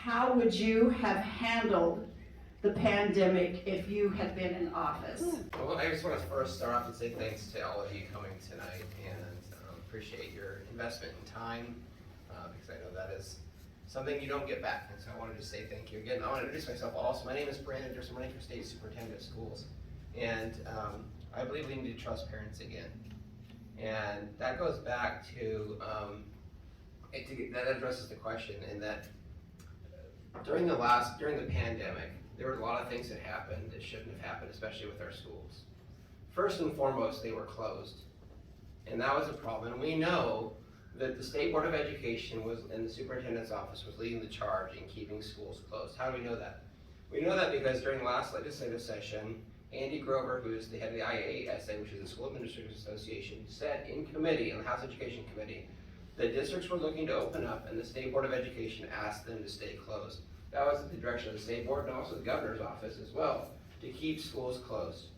how would you have handled the pandemic if you had been in office? Well, I just want to first start off and say thanks to all of you coming tonight, and appreciate your investment in time, because I know that is something you don't get back, and so I wanted to say thank you again. I want to introduce myself also. My name is Branden Durst. I'm running for State Superintendent of Schools, and I believe we need to trust parents again. And that goes back to, that addresses the question in that during the pandemic, there were a lot of things that happened that shouldn't have happened, especially with our schools. First and foremost, they were closed. And that was a problem. And we know that the State Board of Education and the superintendent's office was leading the charge in keeping schools closed. How do we know that? We know that because during the last legislative session, Andy Grover, who is the head of the IASA, which is the School Administrators Association, said in committee, on the House Education Committee, that districts were looking to open up and the State Board of Education asked them to stay closed. That was at the direction of the State Board and also the Governor's office as well, to keep schools closed.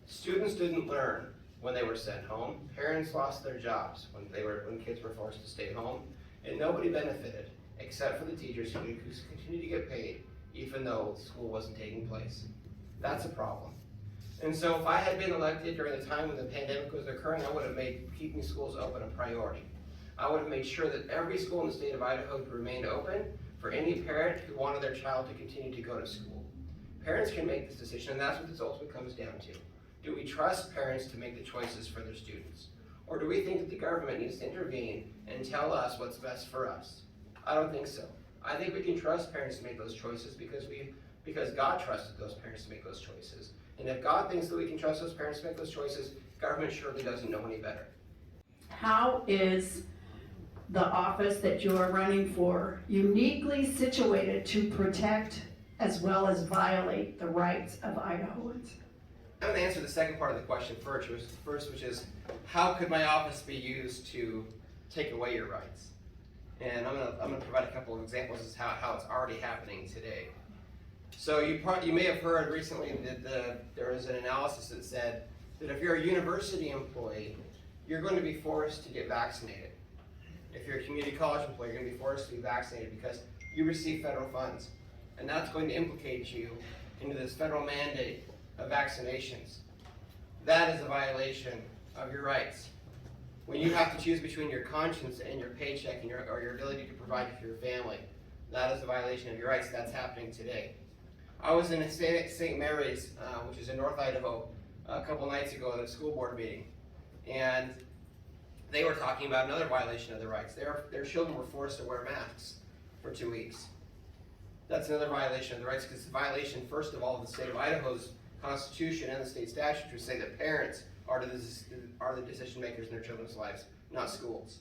Students didn't learn when they were sent home. Parents lost their jobs when kids were forced to stay home, and nobody benefited except for the teachers who continued to get paid even though school wasn't taking place. That's a problem. And so if I had been elected during the time when the pandemic was occurring, I would have made keeping schools open a priority. I would have made sure that every school in the state of Idaho remained open for any parent who wanted their child to continue to go to school. Parents can make this decision, and that's what this ultimately comes down to. Do we trust parents to make the choices for their students? Or do we think that the government needs to intervene and tell us what's best for us? I don't think so. I think we can trust parents to make those choices because God trusted those parents to make those choices. And if God thinks that we can trust those parents to make those choices, government surely doesn't know any better. How is the office that you are running for uniquely situated to protect as well as violate the rights of Idahoans? I'm going to answer the second part of the question first, which is, how could my office be used to take away your rights? And I'm going to provide a couple of examples of how it's already happening today. So you may have heard recently that there was an analysis that said that if you're a university employee, you're going to be forced to get vaccinated. If you're a community college employee, you're going to be forced to be vaccinated because you receive federal funds. And that's going to implicate you into this federal mandate of vaccinations. That is a violation of your rights. When you have to choose between your conscience and your paycheck and or your ability to provide for your family, that is a violation of your rights. That's happening today. I was in St. Mary's, which is in North Idaho, a couple nights ago at a school board meeting, and they were talking about another violation of their rights. Their children were forced to wear masks for 2 weeks. That's another violation of the rights because it's a violation, first of all, of the state of Idaho's Constitution and the state statutes, which say that parents are the decision makers in their children's lives, not schools.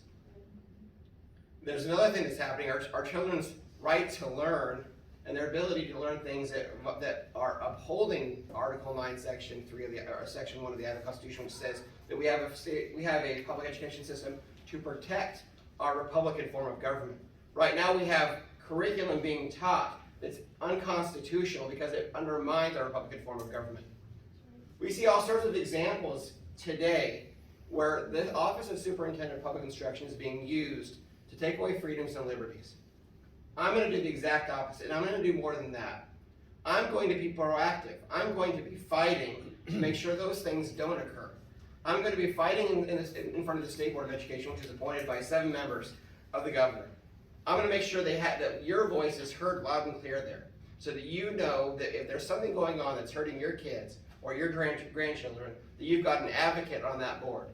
There's another thing that's happening. Our children's right to learn and their ability to learn things that are upholding Article 9, Section 3 of or Section 1 of the Idaho Constitution, which says that we have a public education system to protect our Republican form of government. Right now we have curriculum being taught that's unconstitutional because it undermines our Republican form of government. We see all sorts of examples today where the Office of Superintendent of Public Instruction is being used to take away freedoms and liberties. I'm going to do the exact opposite, and I'm going to do more than that. I'm going to be proactive. I'm going to be fighting to make sure those things don't occur. I'm going to be fighting in front of the State Board of Education, which is appointed by 7 members of the governor. I'm going to make sure that your voice is heard loud and clear there, so that you know that if there's something going on that's hurting your kids or your grandchildren, that you've got an advocate on that board.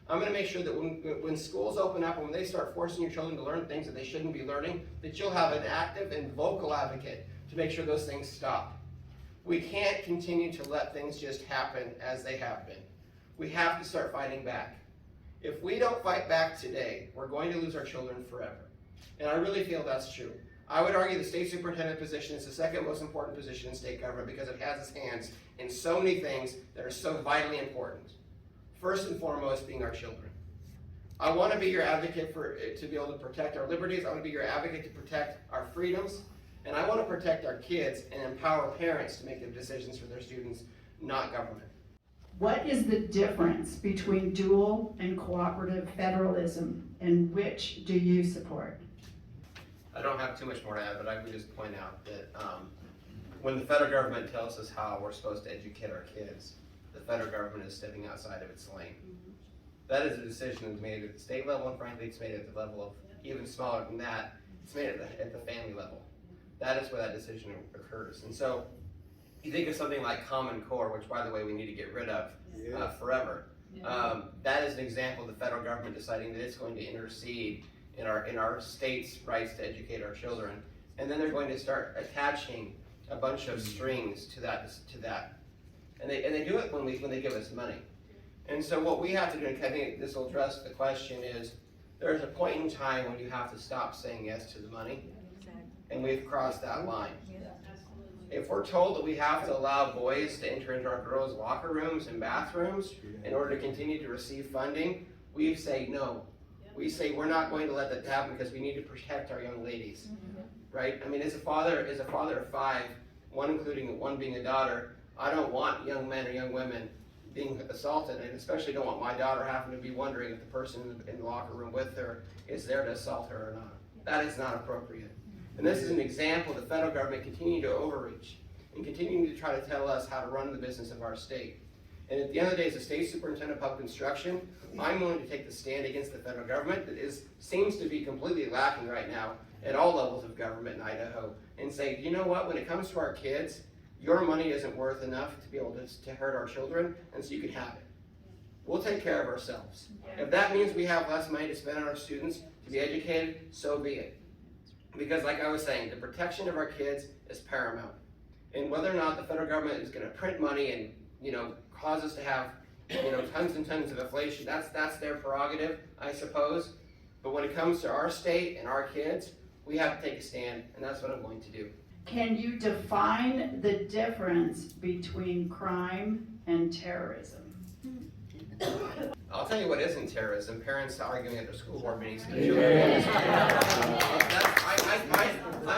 I'm going to make sure that when schools open up and when they start forcing your children to learn things that they shouldn't be learning, that you'll have an active and vocal advocate to make sure those things stop. We can't continue to let things just happen as they have been. We have to start fighting back. If we don't fight back today, we're going to lose our children forever. And I really feel that's true. I would argue the state superintendent position is the second most important position in state government because it has its hands in so many things that are so vitally important. First and foremost being our children. I want to be your advocate to be able to protect our liberties. I want to be your advocate to protect our freedoms. And I want to protect our kids and empower parents to make the decisions for their students, not government. What is the difference between dual and cooperative federalism, and which do you support? I don't have too much more to add, but I would just point out that when the federal government tells us how we're supposed to educate our kids, the federal government is stepping outside of its lane. That is a decision that's made at the state level, and frankly, it's made at the level of, even smaller than that, it's made at the family level. That is where that decision occurs. And so, you think of something like Common Core, which by the way, we need to get rid of forever. That is an example of the federal government deciding that it's going to intercede in our state's rights to educate our children. And then they're going to start attaching a bunch of strings to that. And they do it when they give us money. And so what we have to do, and I think this will address the question, is there's a point in time when you have to stop saying yes to the money, and we've crossed that line. If we're told that we have to allow boys to enter into our girls' locker rooms and bathrooms in order to continue to receive funding, we say no. We say we're not going to let that happen because we need to protect our young ladies, right? I mean, as a father of 5, one being a daughter, I don't want young men or young women being assaulted, and especially don't want my daughter having to be wondering if the person in the locker room with her is there to assault her or not. That is not appropriate. And this is an example of the federal government continuing to overreach and continuing to try to tell us how to run the business of our state. And at the end of the day, as a state superintendent of public instruction, I'm willing to take the stand against the federal government that seems to be completely lacking right now at all levels of government in Idaho, and say, you know what, when it comes to our kids, your money isn't worth enough to be able to hurt our children, and so you can have it. We'll take care of ourselves. If that means we have less money to spend on our students to be educated, so be it. Because like I was saying, the protection of our kids is paramount. And whether or not the federal government is going to print money and, cause us to have, tons and tons of inflation, that's their prerogative, I suppose. But when it comes to our state and our kids, we have to take a stand, and that's what I'm going to do. Can you define the difference between crime and terrorism? I'll tell you what isn't terrorism: parents arguing at their school board meetings. I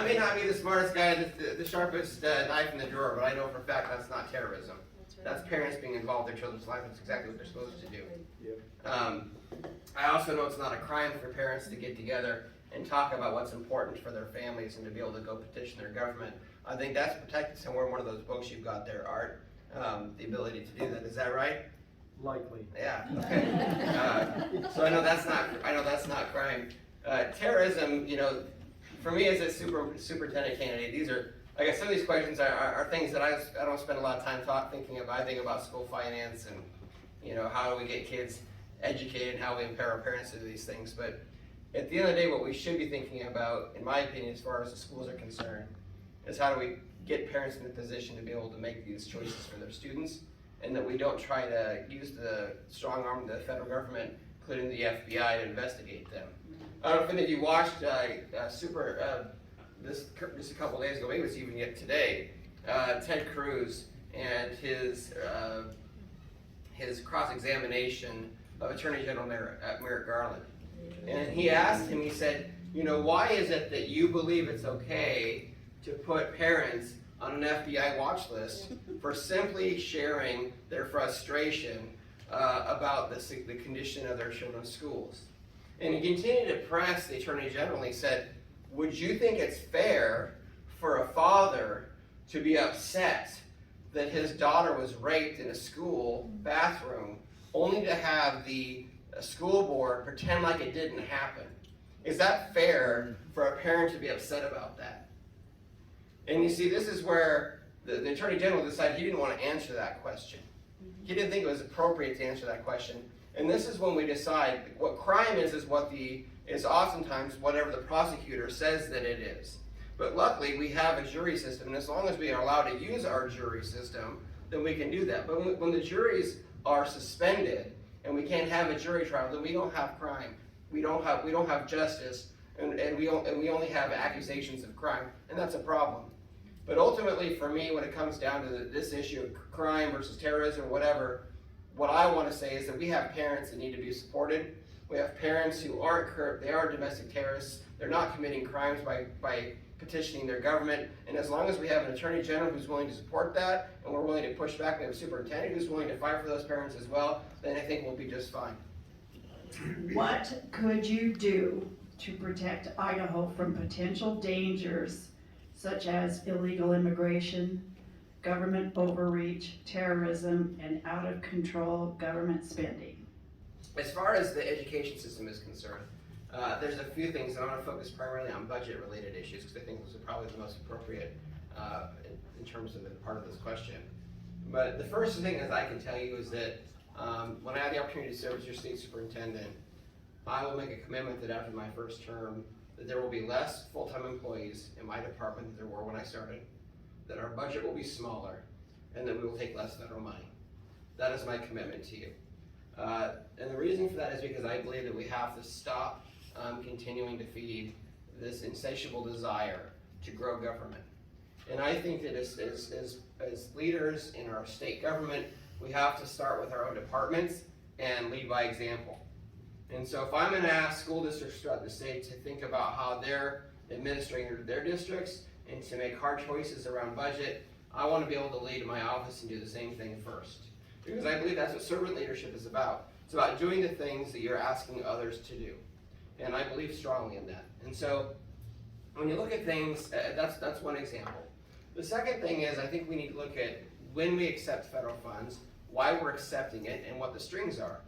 may not be the smartest guy, the sharpest knife in the drawer, but I know for a fact that's not terrorism. That's parents being involved in their children's lives. That's exactly what they're supposed to do. I also know it's not a crime for parents to get together and talk about what's important for their families and to be able to go petition their government. I think that's protected somewhere in one of those books you've got there, Art. The ability to do that. Is that right? Likely. Yeah. Okay. So I know that's not crime. Terrorism. For me as a superintendent candidate, these are, I guess, some of these questions are things that I don't spend a lot of time thinking about. I think about school finance and how do we get kids educated and how we empower our parents to do these things. But at the end of the day, what we should be thinking about, in my opinion, as far as the schools are concerned, is how do we get parents in a position to be able to make these choices for their students, and that we don't try to use the strong arm of the federal government, including the FBI, to investigate them. I don't know if any of you watched this just a couple days ago, maybe it's even yet today, Ted Cruz and his cross-examination of Attorney General Merrick Garland. And he asked him, he said, why is it that you believe it's okay to put parents on an FBI watch list for simply sharing their frustration about the condition of their children's schools? And he continued to press the Attorney General, and he said, would you think it's fair for a father to be upset that his daughter was raped in a school bathroom only to have the school board pretend like it didn't happen? Is that fair for a parent to be upset about that? And you see, this is where the Attorney General decided he didn't want to answer that question. He didn't think it was appropriate to answer that question. And this is when we decide what crime is oftentimes whatever the prosecutor says that it is. But luckily, we have a jury system, and as long as we are allowed to use our jury system, then we can do that. But when the juries are suspended and we can't have a jury trial, then we don't have crime. We don't have justice, and we only have accusations of crime, and that's a problem. But ultimately, for me, when it comes down to this issue of crime versus terrorism or whatever, what I want to say is that we have parents that need to be supported. We have parents who they are domestic terrorists. They're not committing crimes by petitioning their government. And as long as we have an Attorney General who's willing to support that, and we're willing to push back, and we have a superintendent who's willing to fight for those parents as well, then I think we'll be just fine. What could you do to protect Idaho from potential dangers such as illegal immigration, government overreach, terrorism, and out-of-control government spending? As far as the education system is concerned, there's a few things, and I want to focus primarily on budget-related issues because I think those are probably the most appropriate in terms of the part of this question. But the first thing that I can tell you is that when I have the opportunity to serve as your state superintendent, I will make a commitment that after my first term, that there will be less full-time employees in my department than there were when I started, that our budget will be smaller, and that we will take less federal money. That is my commitment to you. And the reason for that is because I believe that we have to stop continuing to feed this insatiable desire to grow government. And I think that as leaders in our state government, we have to start with our own departments and lead by example. And so if I'm going to ask school districts throughout the state to think about how they're administering their districts and to make hard choices around budget, I want to be able to lead in my office and do the same thing first. Because I believe that's what servant leadership is about. It's about doing the things that you're asking others to do. And I believe strongly in that. And so when you look at things, that's one example. The second thing is I think we need to look at when we accept federal funds, why we're accepting it, and what the strings are.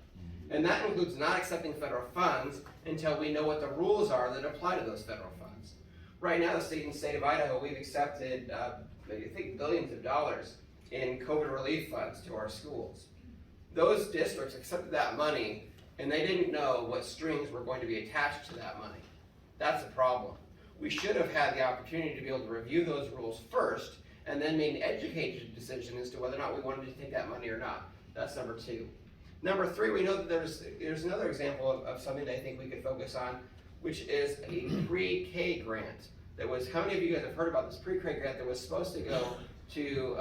And that includes not accepting federal funds until we know what the rules are that apply to those federal funds. Right now, the state of Idaho, we've accepted, I think, billions of dollars in COVID relief funds to our schools. Those districts accepted that money, and they didn't know what strings were going to be attached to that money. That's a problem. We should have had the opportunity to be able to review those rules first, and then make an educated decision as to whether or not we wanted to take that money or not. That's number two. Number three, we know that there's another example of something that I think we could focus on, which is a pre-K grant. That was, how many of you guys have heard about this pre-K grant that was supposed to go to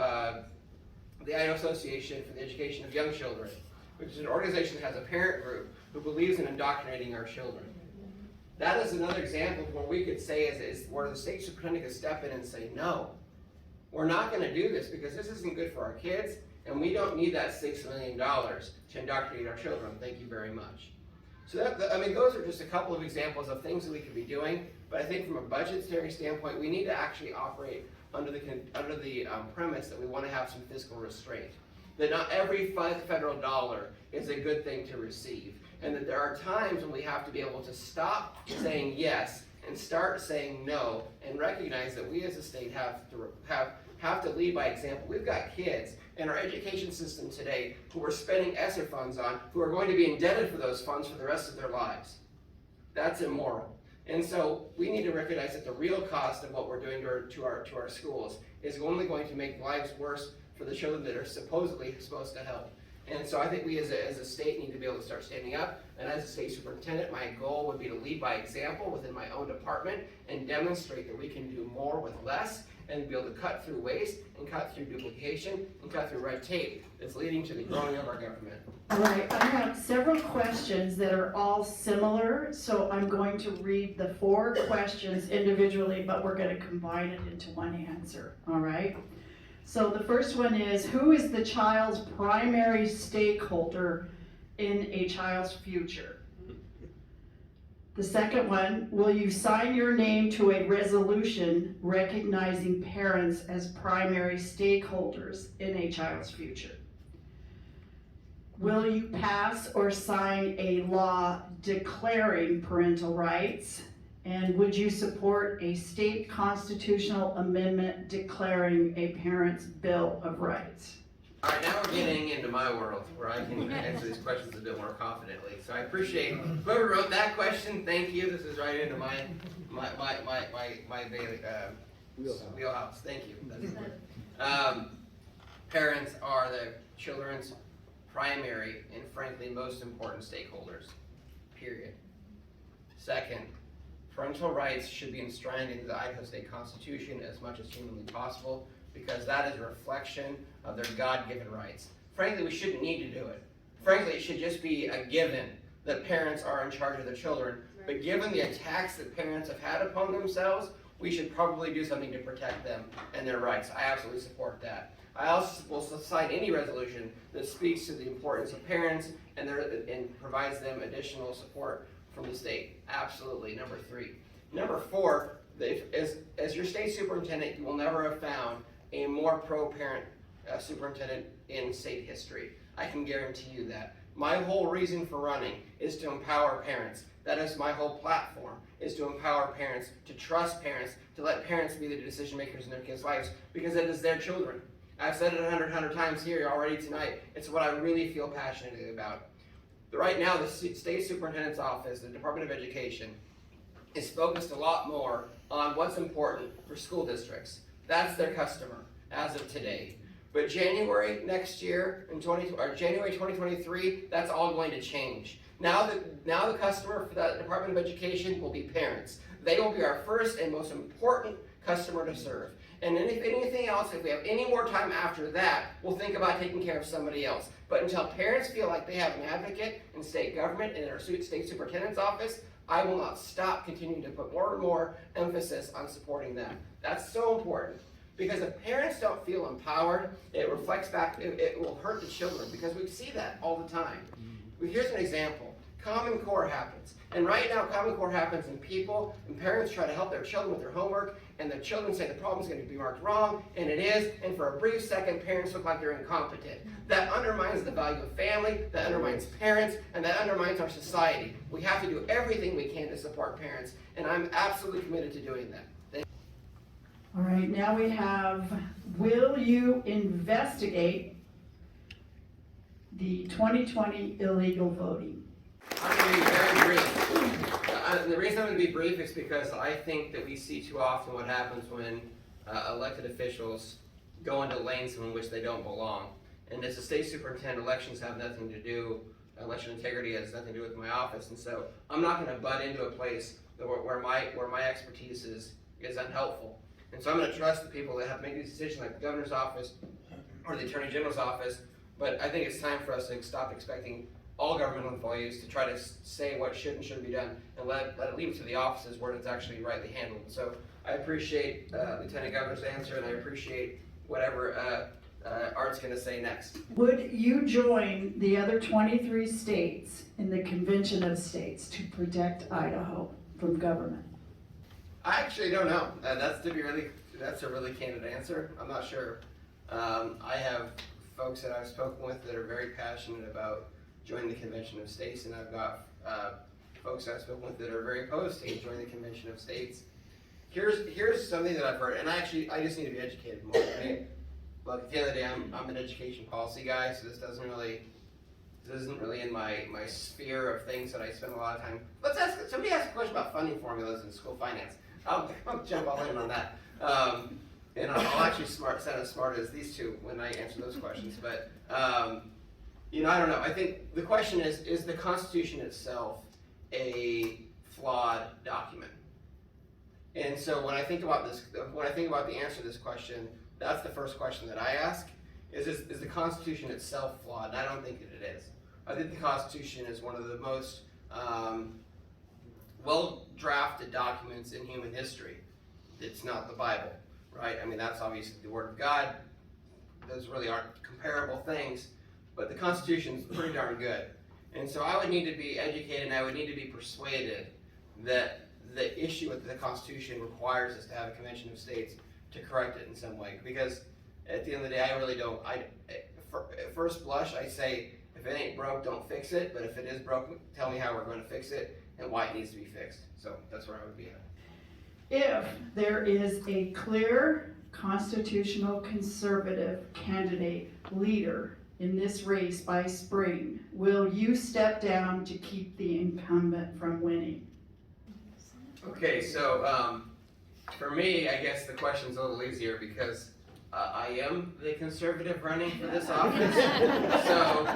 the Idaho Association for the Education of Young Children, which is an organization that has a parent group who believes in indoctrinating our children. That is another example where we could say, where the state superintendent could step in and say, no, we're not going to do this because this isn't good for our kids, and we don't need that $6 million to indoctrinate our children. Thank you very much. So those are just a couple of examples of things that we could be doing, but I think from a budgetary standpoint, we need to actually operate under the premise that we want to have some fiscal restraint. That not every federal dollar is a good thing to receive, and that there are times when we have to be able to stop saying yes and start saying no, and recognize that we as a state have to lead by example. We've got kids in our education system today who we're spending ESSER funds on, who are going to be indebted for those funds for the rest of their lives. That's immoral. And so we need to recognize that the real cost of what we're doing to our schools is only going to make lives worse for the children that are supposedly supposed to help. And so I think we as a state need to be able to start standing up. And as a state superintendent, my goal would be to lead by example within my own department and demonstrate that we can do more with less and be able to cut through waste and cut through duplication and cut through red tape that's leading to the growing of our government. All right, I have several questions that are all similar, so I'm going to read the 4 questions individually, but we're going to combine it into one answer, all right? So the first one is, who is the child's primary stakeholder in a child's future? The second one, will you sign your name to a resolution recognizing parents as primary stakeholders in a child's future? Will you pass or sign a law declaring parental rights? And would you support a state constitutional amendment declaring a parent's Bill of Rights? All right, now we're getting into my world where I can answer these questions a bit more confidently. So I appreciate whoever wrote that question. Thank you. This is right into my wheelhouse. Thank you. Parents are the children's primary and frankly most important stakeholders. Period. Second, parental rights should be enshrined into the Idaho State Constitution as much as humanly possible, because that is a reflection of their God-given rights. Frankly, we shouldn't need to do it. Frankly, it should just be a given that parents are in charge of their children. But given the attacks that parents have had upon themselves, we should probably do something to protect them and their rights. I absolutely support that. I also will sign any resolution that speaks to the importance of parents and provides them additional support from the state. Absolutely, number 3. Number 4, as your state superintendent, you will never have found a more pro-parent superintendent in state history. I can guarantee you that. My whole reason for running is to empower parents. That is my whole platform, is to empower parents, to trust parents, to let parents be the decision makers in their kids' lives, because it is their children. I've said it 100 times here already tonight. It's what I really feel passionately about. Right now, the state superintendent's office, the Department of Education, is focused a lot more on what's important for school districts. That's their customer as of today. But January next year, January 2023, that's all going to change. Now the customer for the Department of Education will be parents. They will be our first and most important customer to serve. And if anything else, if we have any more time after that, we'll think about taking care of somebody else. But until parents feel like they have an advocate in state government and in our state superintendent's office, I will not stop continuing to put more and more emphasis on supporting them. That's so important. Because if parents don't feel empowered, it reflects back, it will hurt the children, because we see that all the time. Here's an example. Common Core happens. And right now, Common Core happens and people and parents try to help their children with their homework, and the children say the problem's going to be marked wrong, and it is, and for a brief second, parents look like they're incompetent. That undermines the value of family, that undermines parents, and that undermines our society. We have to do everything we can to support parents, and I'm absolutely committed to doing that. All right, now we have, will you investigate the 2020 illegal voting? I'm going to be very brief. The reason I'm going to be brief is because I think that we see too often what happens when elected officials go into lanes in which they don't belong. And as a state superintendent, elections have nothing to do, election integrity has nothing to do with my office, and so I'm not going to butt into a place where my expertise is unhelpful. And so I'm going to trust the people that have to make these decisions, like the governor's office or the attorney general's office. But I think it's time for us to stop expecting all governmental employees to try to say what should and shouldn't be done, and let it leave it to the offices where it's actually rightly handled. So I appreciate Lieutenant Governor's answer, and I appreciate whatever Art's going to say next. Would you join the other 23 states in the Convention of States to protect Idaho from government? I actually don't know. That's a really candid answer. I'm not sure. I have folks that I've spoken with that are very passionate about joining the Convention of States, and I've got folks I've spoken with that are very opposed to joining the Convention of States. Here's something that I've heard, and I just need to be educated more. Right? Look, at the end of the day, I'm an education policy guy, so this isn't really in my sphere of things that I spend a lot of time. Somebody asked a question about funding formulas in school finance. I'll jump all in on that. And I'll actually sound as smart as these two when I answer those questions. But, I don't know. I think the question is the Constitution itself a flawed document? And so when I think about the answer to this question, that's the first question that I ask. Is the Constitution itself flawed? And I don't think that it is. I think the Constitution is one of the most well-drafted documents in human history. It's not the Bible, right? I mean, that's obviously the Word of God. Those really aren't comparable things, but the Constitution is pretty darn good. And so I would need to be educated, and I would need to be persuaded that the issue with the Constitution requires us to have a Convention of States to correct it in some way. Because at the end of the day, I really don't. At first blush, I say, if it ain't broke, don't fix it. But if it is broke, tell me how we're going to fix it and why it needs to be fixed. So that's where I would be at. If there is a clear constitutional conservative candidate leader in this race by spring, will you step down to keep the incumbent from winning? Okay, so for me, I guess the question's a little easier because I am the conservative running for this office. So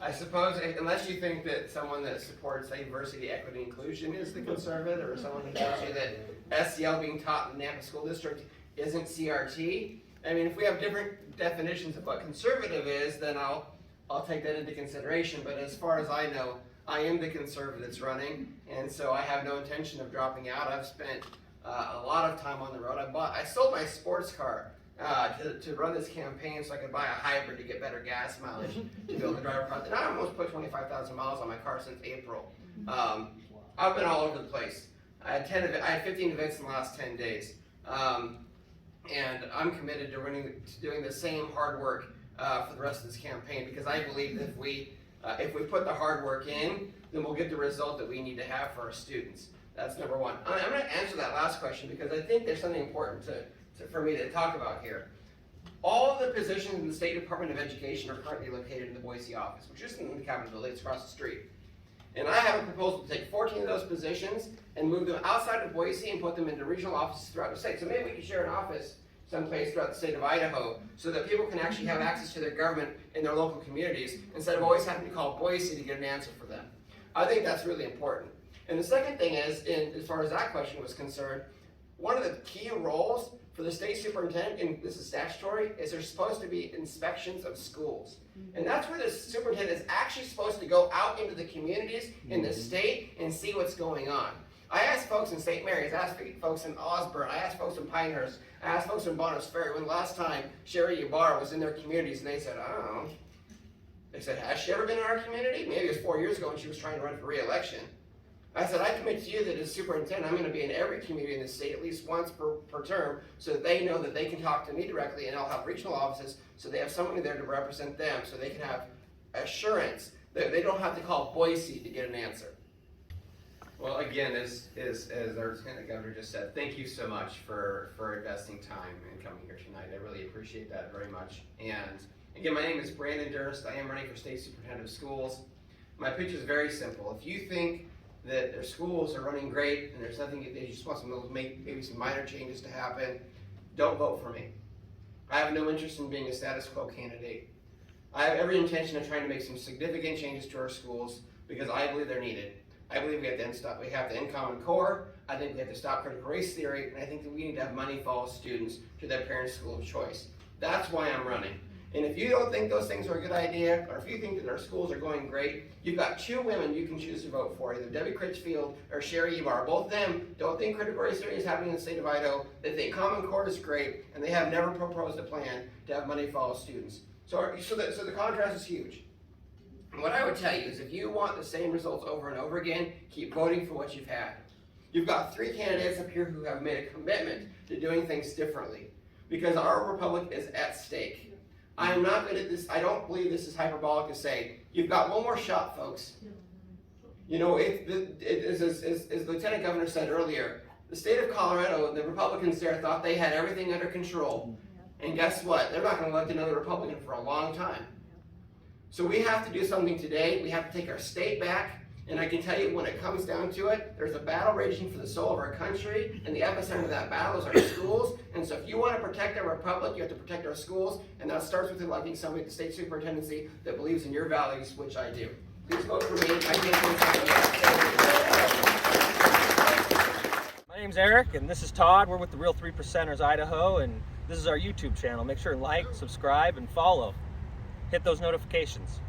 I suppose, unless you think that someone that supports diversity, equity, inclusion is the conservative, or someone who tells you that SEL being taught in the Nampa School District isn't CRT. I mean, if we have different definitions of what conservative is, then I'll take that into consideration. But as far as I know, I am the conservative that's running, and so I have no intention of dropping out. I've spent a lot of time on the road. I sold my sports car to run this campaign so I could buy a hybrid to get better gas mileage to be able to drive across. And I almost put 25,000 miles on my car since April. I've been all over the place. I had 15 events in the last 10 days. And I'm committed to doing the same hard work for the rest of this campaign, because I believe that if we put the hard work in, then we'll get the result that we need to have for our students. That's number one. I'm going to answer that last question because I think there's something important for me to talk about here. All of the positions in the State Department of Education are currently located in the Boise office, which isn't in the Capitol building, it's across the street. And I have a proposal to take 14 of those positions and move them outside of Boise and put them into regional offices throughout the state. So maybe we can share an office someplace throughout the state of Idaho so that people can actually have access to their government in their local communities instead of always having to call Boise to get an answer for them. I think that's really important. And the second thing is, as far as that question was concerned, one of the key roles for the state superintendent, and this is statutory, is there's supposed to be inspections of schools. And that's where the superintendent is actually supposed to go out into the communities in the state and see what's going on. I asked folks in St. Mary's, I asked folks in Osborne, I asked folks in Pinehurst, I asked folks in Bonner's Ferry when the last time Sherry Ybarra was in their communities, and they said, I don't know. They said, has she ever been in our community? Maybe it was 4 years ago when she was trying to run for re-election. I said, I commit to you that as superintendent, I'm going to be in every community in the state at least once per term so that they know that they can talk to me directly, and I'll have regional offices so they have somebody there to represent them so they can have assurance that they don't have to call Boise to get an answer. Well, again, as our Lieutenant Governor just said, thank you so much for investing time and coming here tonight. I really appreciate that very much. And again, my name is Branden Durst. I am running for State Superintendent of Schools. My pitch is very simple. If you think that their schools are running great and there's nothing, they just want to make maybe some minor changes to happen, don't vote for me. I have no interest in being a status quo candidate. I have every intention of trying to make some significant changes to our schools because I believe they're needed. I believe we have to end Common Core. I think we have to stop critical race theory, and I think that we need to have money follow students to their parents' school of choice. That's why I'm running. And if you don't think those things are a good idea, or if you think that our schools are going great, you've got two women you can choose to vote for, either Debbie Critchfield or Sherry Ybarra. Both of them don't think critical race theory is happening in the state of Idaho. They think Common Core is great, and they have never proposed a plan to have money follow students. So the contrast is huge. What I would tell you is if you want the same results over and over again, keep voting for what you've had. You've got three candidates up here who have made a commitment to doing things differently because our republic is at stake. I'm not good at this. I don't believe this is hyperbolic to say, you've got one more shot, folks. You know, as Lieutenant Governor said earlier, the state of Colorado, the Republicans there thought they had everything under control. And guess what? They're not going to elect another Republican for a long time. So we have to do something today. We have to take our state back. And I can tell you, when it comes down to it, there's a battle raging for the soul of our country, and the epicenter of that battle is our schools. And so if you want to protect our republic, you have to protect our schools, and that starts with electing somebody at the state superintendency that believes in your values, which I do. Please vote for me. My name's Eric, and this is Todd. We're with the Real 3%ers Idaho, and this is our YouTube channel. Make sure and like, subscribe, and follow. Hit those notifications.